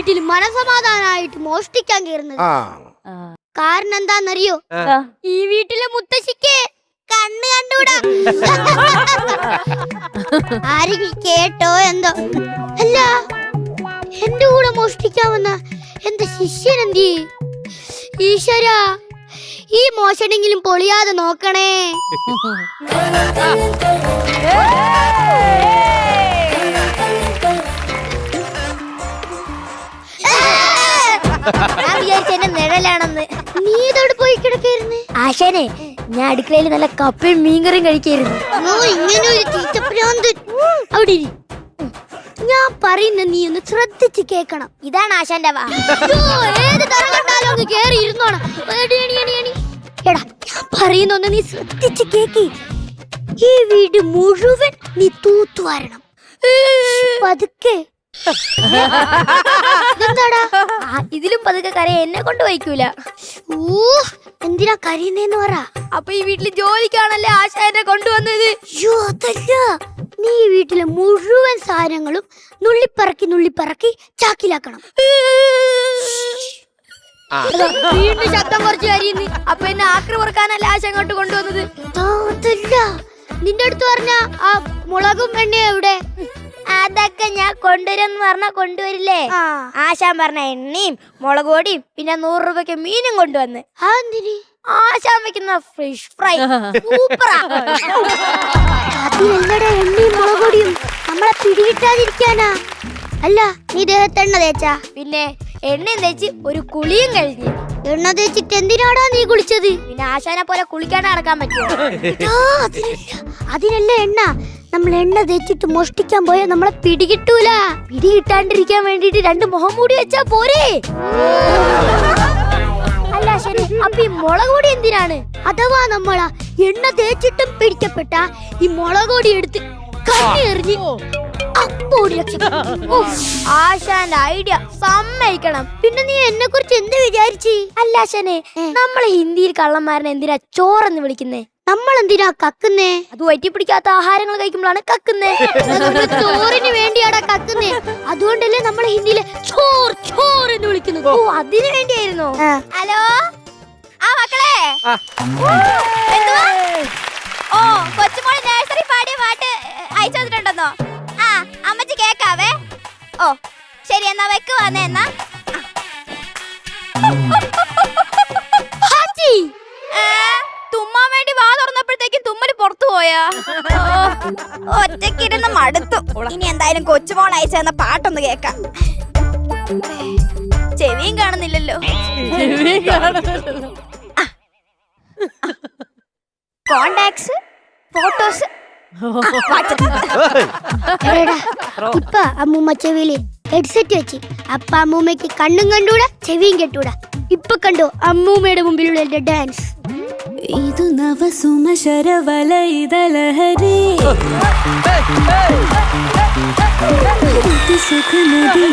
വീട്ടിൽ മനസമാധാനായിട്ട് മോഷ്ടിക്കാൻ കയറുന്നത്. കാരണം എന്താന്നറിയോ? ഈ വീട്ടിലെ മുത്തശ്ശിക്ക് കണ്ണ് കണ്ടുകൂടാ. ആരെങ്കിലും കേട്ടോ എന്തോ? അല്ല, എന്റെ കൂടെ മോഷ്ടിക്കാൻ വന്ന എന്റെ ശിഷ്യൻ എന്തി? ഈശ്വര, ഈ മോഷണെങ്കിലും പൊളിയാതെ നോക്കണേ. ഞാൻ വിചാരിച്ച എന്നെ നിഴലാണെന്ന്. നീ ഇതോട് പോയി കിടക്കായിരുന്നു? ആശാനെ, ഞാൻ അടുക്കളയിൽ നല്ല കപ്പയും മീൻകറിയും കഴിക്കായിരുന്നു. ഇങ്ങനെ ഒരു തീറ്റപ്രാന്ത്. അവിടെ ഞാൻ പറയുന്ന നീ ഒന്ന് ശ്രദ്ധിച്ച് കേക്കണം. ഇതാണ് ആശാന്റെ വാ. ഏത് തരം കണ്ടാലും ഒന്ന് കേറി ഇരുന്നോണം. എടാ, ഞാൻ പറയുന്നൊന്ന് നീ ശ്രദ്ധിച്ച് കേക്കി. ഈ വീട് മുഴുവൻ നീ തൂത്തുവാരണം. പതുക്കെ. എന്താടാ ഇതിലും പതുക്കെ കരയാ? എന്നെ കൊണ്ട് വയ്ക്കൂല. എന്തിനാ കരയുന്നേന്ന് പറ. അപ്പൊ ഈ വീട്ടിൽ ജോലിക്കാണല്ലേ ആശാനെ കൊണ്ടുവന്നത്? അതല്ല, നീ വീട്ടിലെ മുഴുവൻ സാധനങ്ങളും നുള്ളിപ്പറക്കി ചാക്കിലാക്കണം. വീണ്ടും ശബ്ദം കുറച്ച് കരയുന്നു. അപ്പൊ എന്നെ ആക്രി പറക്കാനല്ലേ ആശ അങ്ങോട്ട് കൊണ്ടുവന്നത്? അതല്ല, നിന്റെ അടുത്ത് പറഞ്ഞ ആ മുളകും എണ്ണയും എവിടെ? അതൊക്കെ ഞാൻ കൊണ്ടുവരുമെന്ന് പറഞ്ഞാ കൊണ്ടുവരില്ലേ? ആശാൻ പറഞ്ഞ എണ്ണയും മുളക് പൊടിയും പിന്നെ 100 രൂപയ്ക്ക് മീനും കൊണ്ടുവന്ന്. ആശാൻ വെക്കുന്ന ഫിഷ് ഫ്രൈ സൂപ്പറാ. അതിനെല്ലടാ എണ്ണയും മുളക് പൊടിയും? നമ്മളെ പിടികിട്ടാതിരിക്കാനാ. അല്ല, നീ ദേഹത്ത് എണ്ണ തേച്ചാ? പിന്നെ എണ്ണയും തേച്ച് ഒരു കുളിയും കഴിഞ്ഞ്. എണ്ണ തേച്ചിട്ട് എന്തിനാടാ നീ കുളിച്ചത്? പിന്നെ ആശാനെ പോലെ കുളിക്കാണ്ട് നടക്കാൻ പറ്റുമോ? അതിനല്ല എണ്ണ. നമ്മൾ എണ്ണ തേച്ചിട്ട് മോഷ്ടിക്കാൻ പോയാ നമ്മളെ പിടികിട്ടൂല. പിടികിട്ടാണ്ടിരിക്കാൻ വേണ്ടിട്ട് 2 മുഖം മൂടി വെച്ചാ പോരെ? അല്ല ശരി, അപ്പൊ ഈ മുളക് പൊടി എന്തിനാണ്? അഥവാ നമ്മളാ എണ്ണ തേച്ചിട്ടും പിടിക്കപ്പെട്ട ഈ മുളക് പൊടി എടുത്ത് കണ്ണെറിഞ്ഞ് ആശാന്റെ ഐഡിയ സമ്മതിക്കണം. പിന്നെ നീ എന്നെ കുറിച്ച് എന്ത് വിചാരിച്ചു? അല്ല ആശാനെ, നമ്മളെ ഹിന്ദിയിൽ കള്ളന്മാരനെ എന്തിനാ ചോറെന്ന് വിളിക്കുന്നേ? നമ്മൾ എന്തിനാ കക്കുന്നേ? അത് വയറ്റി പിടിക്കാത്ത ആഹാരങ്ങൾ കഴിക്കുമ്പോഴാണ് കക്കുന്നേ. ചോറിന് വേണ്ടിയാടാ കക്കുന്നേ. അതുകൊണ്ടല്ലേ നമ്മളെ ഹിന്ദിയിലെ ചോർ ചോർ എന്ന് വിളിക്കുന്നത്. ഓ, അതിനു വേണ്ടിയായിരുന്നു. ഹലോ ആ മക്കളെ, ഓ കൊച്ചുമോള് നഴ്സറി പാടിയ പാട്ട് അയച്ചു തന്നിട്ടുണ്ടെന്നോ? ആ, അമ്മച്ചി കേക്കാവേ. ഓ ശരി, എന്നാ വെക്കുവാന്നേ. എന്നാ തുമ്മാൻ വേണ്ടി വാ തുറന്നപ്പോഴത്തേക്കും തുമ്മല് പുറത്തു പോയാ? ഒറ്റക്കിരുന്ന് മടുത്തു. ഇനി എന്തായാലും കൊച്ചുമോൾ അയച്ചു തന്ന പാട്ടൊന്ന് കേക്കാം. ചെവിയും കാണുന്നില്ലല്ലോ. Contacts, photos. ഇപ്പൊ അമ്മൂമ്മ ചെവിയില് ഹെഡ്സെറ്റ് വെച്ച്. അപ്പൊ അമ്മൂമ്മക്ക് കണ്ണും കണ്ടൂടാ ചെവിയും കെട്ടൂടാ. ഇപ്പൊ കണ്ടോ അമ്മൂമ്മയുടെ മുമ്പിലുള്ള എന്റെ ഡാൻസ്? ಇದು ನವ ಸುಮಶರ ವಲಯದ ಲಹರಿ ಸುಖ ನದಿ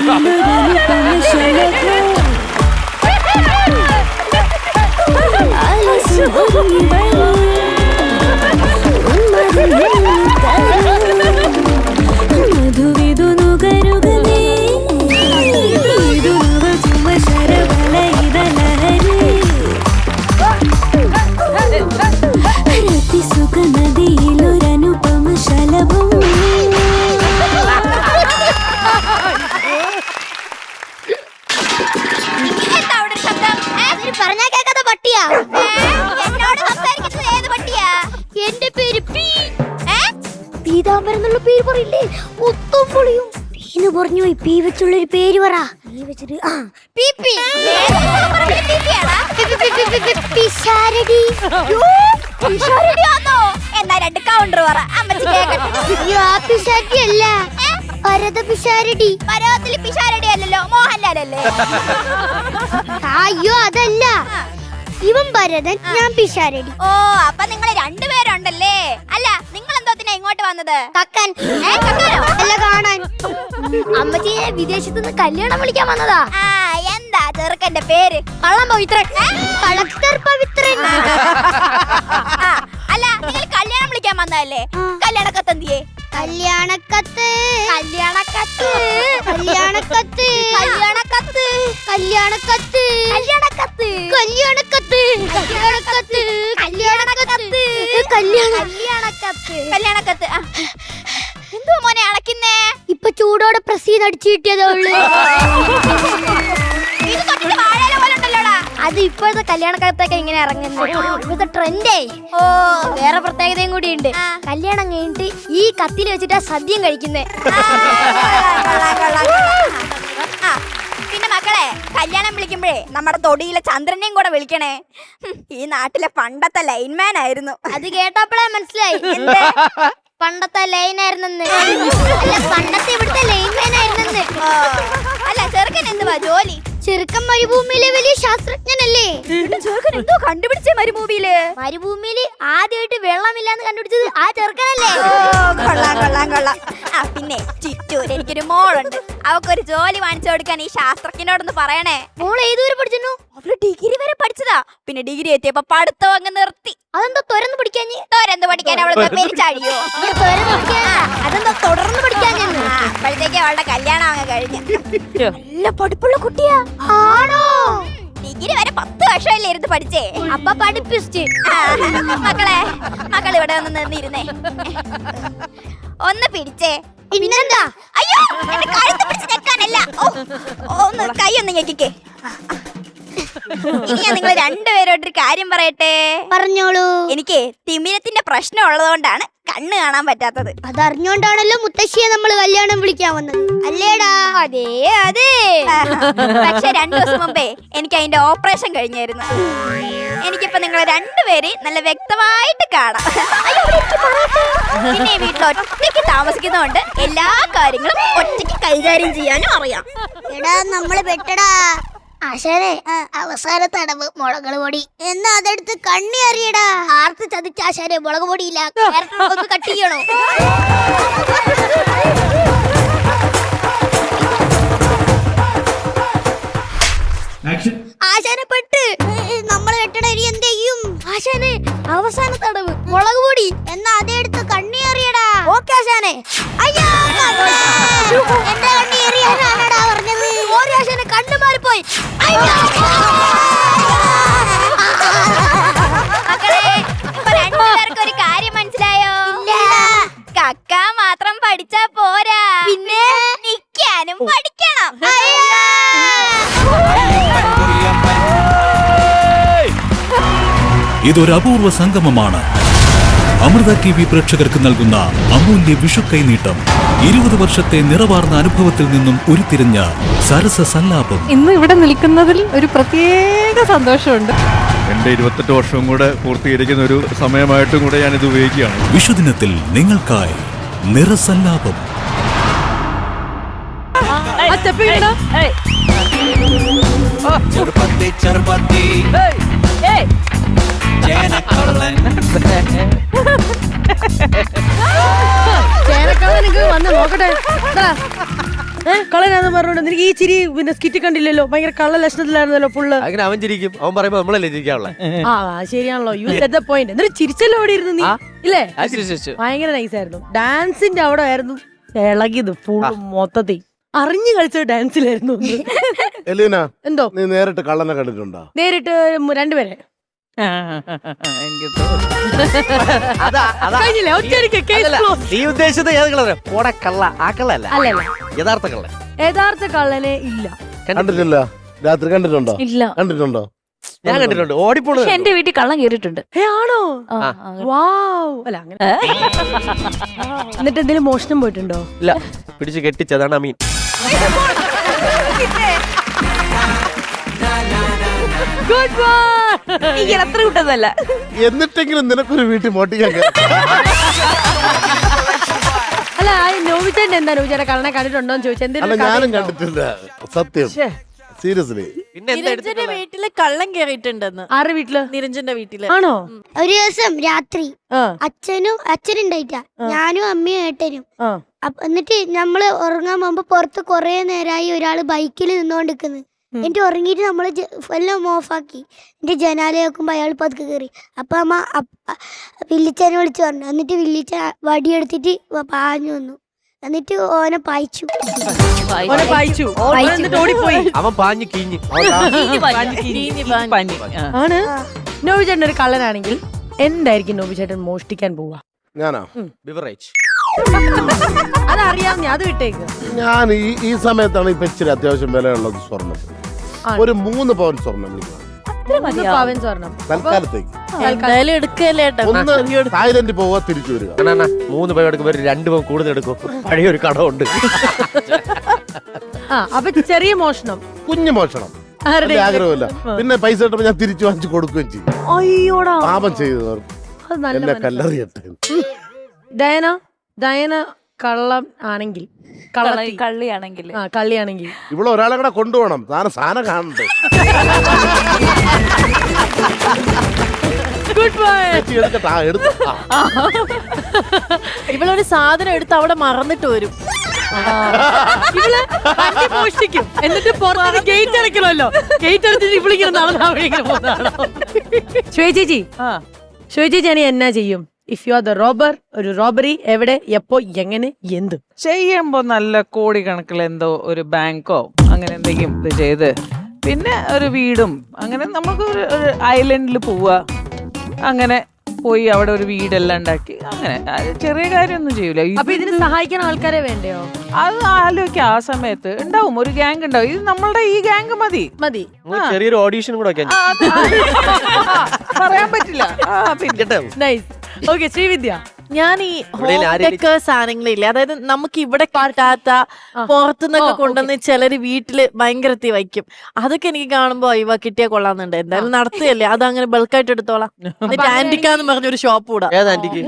ಮಧುವಿದು ನುಗರುಗನೆ. ಇದು ನವ ಸುಮಶರ ವಲಯದ ಲಹರಿ സുഖ നദിയിലൊരനുപമ ശലഭം. പറഞ്ഞാ കേക്കാത്ത പട്ടിയാ? എന്നോട് സംസാരിക്കുന്നത് ഏത് പട്ടിയാ? എന്റെ പേര് പീതാംബരം എന്നുള്ള പേര് പറയില്ലേ? ഒത്തും പൊളിയും പീന്ന് പറഞ്ഞു. ഈ പീ വെച്ചുള്ളൊരു പേര് പറ. പീ വെച്ചിട്ട് എന്നാ 2 കൗണ്ടർ പറ. അമ്മച്ചി കേക്കട്ടെ. അല്ല, ഭരത പിഷാരടി. ഭരതത്തില് പിഷാരടി അല്ലല്ലോ, മോഹൻലാലല്ലേ? അയ്യോ അതല്ല, ഇവൻ ഭരതൻ, ഞാൻ പിഷാരടി. ഓ, അപ്പൊ നിങ്ങൾ 2 പേരുണ്ടല്ലേ? അല്ല, നിങ്ങൾ എന്തോത്തിനാ ഇങ്ങോട്ട് വന്നത്? കക്കാൻ അല്ല, കാണാൻ. അമ്മച്ചിയെ വിദേശത്ത് നിന്ന് കല്യാണം വിളിക്കാൻ വന്നതാ. എന്താ ചെറുക്കന്റെ പേര്? കള്ളം പവിത്രൻ. കളക്ടർ പവിത്രൻ. അല്ല, നിങ്ങൾ കല്യാണം വിളിക്കാൻ വന്നതല്ലേ? കല്യാണക്കത്ത് എന്തിയേ? കല്യാണക്കത്ത് കല്യാണക്കത്ത് കല്യാണക്കത്ത് കല്യാണക്കത്ത് കല്യാണക്കത്ത് കല്യാണക്കത്ത് കല്യാണക്കത്ത് കല്യാണക്കത്ത്. എന്തുവാ മോനെ അളക്കുന്നേ? ഇപ്പൊ ചൂടോടെ പ്രസ് ചെയ്ത് അടിച്ചു കിട്ടിയതേ ഉള്ളു. ഇത് തൊട്ടിട്ട് വാഴയില പോലെ ഉണ്ടല്ലോടാ. അത് ഇപ്പോഴത്തെ കല്യാണക്കത്തൊക്കെ ഇങ്ങനെ ഇറങ്ങുന്നത് ഇപ്പോഴത്തെ ട്രെൻഡേ. ഓ വേറെ പ്രത്യേകതയും കൂടി ഉണ്ട്. കല്യാണം കഴിഞ്ഞിട്ട് ഈ കത്തിൽ വെച്ചിട്ടാ സദ്യം കഴിക്കുന്നേ. പിന്നെ മക്കളെ, കല്യാണം വിളിക്കുമ്പോഴേ നമ്മുടെ തൊടിയിലെ ചന്ദ്രനെയും കൂടെ വിളിക്കണേ. ഈ നാട്ടിലെ പണ്ടത്തെ ലൈൻമാൻ ആയിരുന്നു. അത് കേട്ടപ്പോഴേ മനസ്സിലായി പണ്ടത്തെ ലൈൻ ആയിരുന്നെന്ന്. അല്ല, പണ്ടത്തെ ഇവിടുത്തെ ലൈൻമാൻ ആയിരുന്നെന്ന്. അല്ല, ചെറുക്കൻ എന്തുവാ ജോലി? ചെറുക്കൻ മരുഭൂമിയിലെ വലിയ ശാസ്ത്രജ്ഞനല്ലേ? ചെറുക്കൻ എന്തോ കണ്ടുപിടിച്ചേ മരുഭൂമിയില്? മരുഭൂമിയില് ആദ്യമായിട്ട് വെള്ളമില്ലാന്ന് കണ്ടുപിടിച്ചത് ആ ചെറുക്കനല്ലേ? കൊള്ളാം കൊള്ളാം കൊള്ളാം. പിന്നെ ചിറ്റൂര് എനിക്കൊരു മോളുണ്ട്. അവക്കൊരു ജോലി വാങ്ങിച്ചു കൊടുക്കാൻ ഈ ശാസ്ത്രജ്ഞനോടൊന്ന് പറയണേ. മോള് ഏതുവരെ പഠിച്ചു? അവള് ഡിഗ്രി വരെ പഠിച്ചതാ. പിന്നെ ഡിഗ്രി എത്തിയപ്പോ പഠിത്തം അങ്ങ് നിർത്തി. അതെന്താ തുറന്ന് പഠിക്കാൻ? തോരെന്ത് പഠിക്കാൻ അവള് പെരിച്ചാഴിയോ? അതെന്താ തുടർന്ന് പഠിക്കാൻ? അപ്പോഴത്തേക്ക് അവളുടെ കല്യാണം അങ്ങ് കഴിഞ്ഞു. നല്ല പഠിപ്പുള്ള കുട്ടിയാ. ആണോ? ഡിഗ്രി വരെ 10 വർഷമല്ലേ ഇരുന്ന് പഠിച്ചേ. അപ്പൊ പഠിപ്പിസ്റ്റ്. മക്കളെ, മക്കൾ ഇവിടെ ഒന്ന് നിന്നിരുന്നേ. ഒന്ന് പിടിച്ചേ. പിന്നെന്താ? അയ്യോ, എന്റെ കഴുത്ത് പിടിച്ച് ഞെക്കാനല്ല. ഒന്ന് കൈ ഒന്ന് ഞെക്കിക്കേ. ഇനി ഞാൻ നിങ്ങൾ രണ്ടുപേരോട്ടൊരു കാര്യം പറയട്ടെ. പറഞ്ഞോളൂ. എനിക്ക് തിമിരത്തിന്റെ പ്രശ്നം ഉള്ളതുകൊണ്ടാണ് കണ്ണ് കാണാൻ പറ്റാത്തത്. അതറിഞ്ഞോണ്ടാണല്ലോ മുത്തശ്ശിയെ നമ്മള് കല്യാണം വിളിക്കാൻ വന്നത്, അല്ലേടാ? അതെ അതെ. പക്ഷെ 2 ദിവസം മുമ്പേ എനിക്ക് അതിന്റെ ഓപ്പറേഷൻ കഴിഞ്ഞായിരുന്നു. എനിക്കിപ്പോ നിങ്ങൾ രണ്ടുപേരെ നല്ല വ്യക്തമായിട്ട് കാണാം. പിന്നെ ഈ വീട്ടിൽ ഒറ്റയ്ക്ക് താമസിക്കുന്നതുകൊണ്ട് എല്ലാ കാര്യങ്ങളും ഒറ്റയ്ക്ക് കൈകാര്യം ചെയ്യാനും അറിയാം. എടാ, നമ്മള് പെട്ടടാ. ആശാനെ, അവസാന തടവ് മുളക് പൊടി എന്നാ അതെടുത്ത് കണ്ണി അറിയടാ. ആർത്ത് ചതിച്ച ആശാനെ, മുളക് പൊടിയില്ല. ഒന്ന് കട്ട് ചെയ്യണോ? ആശാനെ പെട്ട്. നമ്മള് വെട്ടണ ഇനി എന്ത് ചെയ്യും? ആശാനെ, അവസാന തടവ് മുളക് പൊടി എന്നാ അതെടുത്ത് കണ്ണി അറിയടാ. ഓക്കെ ആശാനെ. അയ്യോ, എന്റെ കണ്ണി എറിയാനാണടാ പറഞ്ഞത്. ഓരോ ആശാനെ കണ്ണു മാറിപ്പോയി. മക്കളെ, ഇപ്പൊ രണ്ടുപേർക്കും ഒരു കാര്യം മനസ്സിലായോ? കക്ക മാത്രം പഠിച്ചാ പോരാ, പിന്നെ നിക്കാനും പഠിക്കണം. ഇതൊരു അപൂർവ സംഗമമാണ്. അമൃത TV പ്രേക്ഷകർക്ക് നൽകുന്ന അമൂല്യ വിഷു കൈനീട്ടം. 20 വർഷത്തെ നിറവാർന്ന അനുഭവത്തിൽ നിന്നും ഉരുത്തിരിഞ്ഞ സരസ സല്ലാപം. ഇന്ന് ഇവിടെ നിൽക്കുന്നതിൽ ഒരു പ്രത്യേക സന്തോഷമുണ്ട്. എന്റെ 28 വർഷവും കൂടെ പൂർത്തീകരിക്കുന്ന ഒരു സമയമായിട്ടും കൂടെ ഞാൻ ഇത് ഉപയോഗിക്കുകയാണ്. വിഷുദിനത്തിൽ നിങ്ങൾക്കായി നിറസല്ലാപം. ചേനക്കള്ളനിക്ക് വന്ന് നോക്കട്ടെ. കളനാന്ന് പറഞ്ഞോണ്ട് നിനക്ക് ഈ ചിരി പിന്നെ സ്കിറ്റ് കണ്ടില്ലല്ലോ. ഭയങ്കര കള്ള ലക്ഷണത്തിലായിരുന്നല്ലോ ഫുള്ള്. അങ്ങനെ അവൻ ചിരിക്കും. അവൻ പറയുമ്പോ നമ്മളല്ലേ ചിരിക്കാനുള്ള. ശരിയാണല്ലോ. You set the point. എന്നിട്ട് ചിരിച്ചല്ലോ അവിടെ ഇരുന്ന് നീ, ഇല്ലേ? ഭയങ്കര നൈസായിരുന്നു. ഡാൻസിന്റെ അവിടെ ആയിരുന്നു ഇളകിയത് ഫുള്ള് മൊത്തത്തിൽ. അറിഞ്ഞു കളിച്ച ഡാൻസിലായിരുന്നു. എലീന, എന്തോ നീ നേരിട്ട് കള്ളനെ കണ്ടിട്ടുണ്ടോ? നേരിട്ട് 2 പേരെ കഴിഞ്ഞില്ലേ? ഒറ്റയടിക്ക് case closed. നീ ഉദ്ദേശിച്ചത് ഏത് കളറ്? കോട കള്ള. ആ കള്ളല്ല, അല്ലല്ല, യഥാർത്ഥ കള്ളൻ. യഥാർത്ഥ കള്ളനെ ഇല്ല. കണ്ടിട്ടില്ല. രാത്രി കണ്ടിട്ടുണ്ടോ? ഇല്ല. കണ്ടിട്ടുണ്ടോ? ഞാൻ കണ്ടിട്ടുണ്ട്. ഓടിപ്പോണത്. എന്റെ വീട്ടിൽ കള്ളം കേറിയിട്ടുണ്ട്. ആണോ? വാവ്. അല്ല, അങ്ങനെ എന്നിട്ട് എന്തെങ്കിലും മോഷണം പോയിട്ടുണ്ടോ? ഇല്ല, പിടിച്ച് കെട്ടിച്ചതാണ് മീൻ. Good boy. അത്ര കിട്ടുന്നല്ല. എന്നിട്ടെങ്കിലും നിനക്കൊരു വീട്ടിൽ മോട്ടിക്കാൻ അല്ല, നോവിച്ചേട്ടൻ എന്താ നോവിച്ചേട്ടാ കള്ളനെ കണ്ടിട്ടുണ്ടോന്ന് ചോദിച്ചാൽ അല്ല, ഞാനും കണ്ടിട്ടില്ല. സത്യം, സീരിയസ്ലി. പിന്നെ എന്താ നിരഞ്ജന്റെ വീട്ടില് കള്ളം കേറിയിട്ടുണ്ടെന്ന്. ആരുടെ വീട്ടില്? നിരഞ്ജന്റെ വീട്ടില്. ആണോ? ഒരു ദിവസം രാത്രി അച്ഛനുണ്ടായിട്ടാ, ഞാനും അമ്മയും ഏട്ടനും. എന്നിട്ട് നമ്മള് ഉറങ്ങാൻ പോകുമ്പോ പുറത്ത് കൊറേ നേരമായി ഒരാള് ബൈക്കിൽ നിന്നോണ്ടിരിക്കുന്നു. എന്നിട്ട് ഉറങ്ങിയിട്ട് നമ്മള് എല്ലാം ഓഫാക്കി. എന്നിട്ട് ജനാല നോക്കുമ്പോ അയാൾ പതുക്കെ കയറി. അപ്പൊ അമ്മ വില്ലിച്ചനെ വിളിച്ചു പറഞ്ഞു. എന്നിട്ട് വില്ലിച്ച വടിയെടുത്തിട്ട് പാഞ്ഞു വന്നു. എന്നിട്ട് ഓനെ പായിച്ചു. ഓനെ പായിച്ചു. ഓൻ എന്നിട്ട് ഓടിപ്പോയി. അവൻ പാഞ്ഞു കീഞ്ഞ് ആണ്. നോബി ചേട്ടൻ ഒരു കള്ളനാണെങ്കിൽ എന്തായിരിക്കും നോബി ചേട്ടൻ മോഷ്ടിക്കാൻ പോവാ? ഞാനാ ബിവറേജ്. അതറിയാം, അത് വിട്ടേക്ക്. ഞാൻ ഈ സമയത്താണ് ഇപ്പൊ ഇച്ചിരി അത്യാവശ്യം വിലയുള്ളത് സ്വർണം. ഒരു 3 പവൻ സ്വർണം വിളിക്കണം 3 പവൻ സ്വർണം തൽക്കാലത്തേക്ക്. എന്തായാലും എടുക്കല്ലേ ഏട്ടാ. ഒന്ന് തായ്ലൻഡിൽ പോവാ, തിരിച്ചു വരിക. 3 പവൻ എടുക്കുമ്പോ 2 പവൻ കൂടുതൽ എടുക്കും. പഴയൊരു കടമുണ്ട്. അപ്പൊ ചെറിയ മോഷണം, കുഞ്ഞു മോഷണം ആരുടെ? ആഗ്രഹമില്ല. പിന്നെ പൈസ കിട്ടുമ്പോ ഞാൻ തിരിച്ചു വാങ്ങിച്ചു കൊടുക്കുകയും ചെയ്യും. അയ്യോടാ, പാപം ചെയ്തവർ അത് നല്ല എന്നെ മനസ്സാ. കല്ലെറിയട്ടെ. ഡയന കള്ളം ആണെങ്കിൽ, കള്ളിയാണെങ്കിൽ കള്ളിയാണെങ്കിൽ ഇവിടെ ഒരാളെ കൂടെ കൊണ്ടുപോകണം. സാധനം കാണണ്ടേ. Good bye. ചേച്ചി എടുക്കട്ടെ. ഇവളൊരു സാധനം എടുത്ത് അവിടെ മറന്നിട്ട് വരും. ഇവള് വണ്ടി മോഷ്ടിക്കും, എന്നിട്ട് പുറത്ത് ഗേറ്റ് അടയ്ക്കണമല്ലോ. ഗേറ്റ് അടച്ചിട്ട് ഇവളിങ്ങനെ നടന്നാ പോകുന്നതാണോ? ശ്വേചേച്ചി, ശ്വേചേച്ചി ആണെങ്കിൽ എന്നാ ചെയ്യും? If you are the robber, ഒരു റോബറി എവിടെ, എപ്പോ, എങ്ങനെ, എന്ത് ചെയ്യുമ്പോ നല്ല കോടിക്കണക്കിൽ എന്തോ ഒരു ബാങ്കോ അങ്ങനെ എന്തെങ്കിലും ഇത് ചെയ്ത്, പിന്നെ ഒരു വീടും അങ്ങനെ നമുക്ക് ഒരു ഐലൻഡിൽ പോവുക, അങ്ങനെ പോയി അവിടെ ഒരു വീടെല്ലാം ഉണ്ടാക്കി, അങ്ങനെ അത് ചെറിയ കാര്യമൊന്നും ചെയ്യൂല. അപ്പൊ ഇതിന് സഹായിക്കാൻ ആൾക്കാരെ വേണ്ടയോ? അത് ആലോചിക്കാം, ആ സമയത്ത് ഉണ്ടാവും ഒരു ഗ്യാങ് ഉണ്ടാവും. ഇത് നമ്മളുടെ ഈ ഗ്യാങ് മതി. ചെറിയൊരു ഓഡീഷൻ കൂടെ വെക്കാൻ പറയാൻ പറ്റില്ല. പിന്നെ നൈസ്. ഓക്കെ, ശ്രീവിദ്യ. ഞാൻ ഈ ഹോം സാധനങ്ങളില്ലേ, അതായത് നമുക്ക് ഇവിടെ കിട്ടാത്ത പുറത്തുനിന്നൊക്കെ കൊണ്ടുവന്ന് ചിലര് വീട്ടില് ഭയങ്കരത്തി വയ്ക്കും. അതൊക്കെ എനിക്ക് കാണുമ്പോ ഇവ കിട്ടിയാ കൊള്ളാന്നുണ്ട്. എന്തായാലും നടത്തുകയല്ലേ, അത് അങ്ങനെ ബൾക്കായിട്ട് എടുത്തോളാം. എന്നിട്ട് ആന്റിക്കാന്ന് പറഞ്ഞൊരു ഷോപ്പ് കൂടാ. ഏതാന്റിക്ക്?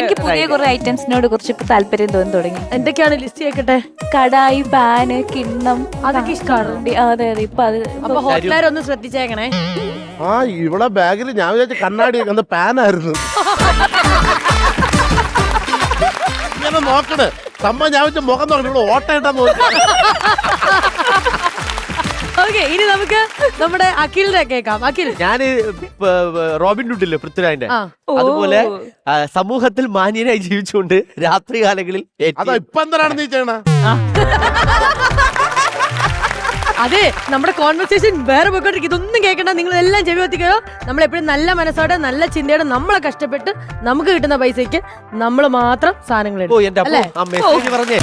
എനിക്ക് പുതിയ കുറെ ഐറ്റംസിനോട് കുറച്ച് ഇപ്പൊ താല്പര്യം തോന്നി തുടങ്ങി. എന്തൊക്കെയാണ് ലിസ്റ്റ് ചെയ്യട്ടെ? കടായി, പാന്, കിണ്ണം, അതൊക്കെ ഇഷ്ടമാണ്. അതെ അതെ. ഇപ്പൊ അത് അപ്പൊ ഹോട്ടലുകാരൊന്ന് ശ്രദ്ധിച്ചേക്കണേ. ഇവിടെ ബാഗിൽ ഞാൻ വിചാരിച്ച കണ്ണാടി എന്താ പാനായിരുന്നു. ഇങ്ങനെ നോക്കണ് സംഭവം. ഞാൻ വെച്ച മുഖം നോക്കണ ഇവിടെ ഓട്ടയിട്ടാ നോക്കി. ഓക്കെ, ഇനി നമുക്ക് നമ്മുടെ അഖിലിനെ കേൾക്കാം. അഖിൽ, ഞാന് റോബിൻ ഹുഡില്ലേ, പൃഥ്വിരാജിന്റെ, അതുപോലെ സമൂഹത്തിൽ മാന്യനായി ജീവിച്ചുകൊണ്ട് രാത്രി കാലങ്ങളിൽ അതാ ഇപ്പൊ എന്താണ് നീ ചെയ്യണ? അതെ, നമ്മുടെ കോൺവെർസേഷൻ വേറെ പോയിക്കൊണ്ടിരിക്കും. ഇതൊന്നും കേൾക്കണ്ട, നിങ്ങൾ എല്ലാം ചെവി എത്തിക്കോ. നമ്മളെപ്പോഴും നല്ല മനസ്സോടെ നല്ല ചിന്തയോടെ നമ്മളെ കഷ്ടപ്പെട്ട് നമുക്ക് കിട്ടുന്ന പൈസക്ക് നമ്മൾ മാത്രം സാധനങ്ങൾ ഓ എന്റെ അമ്മ, ആ മെസ്സേജ് പറഞ്ഞേ.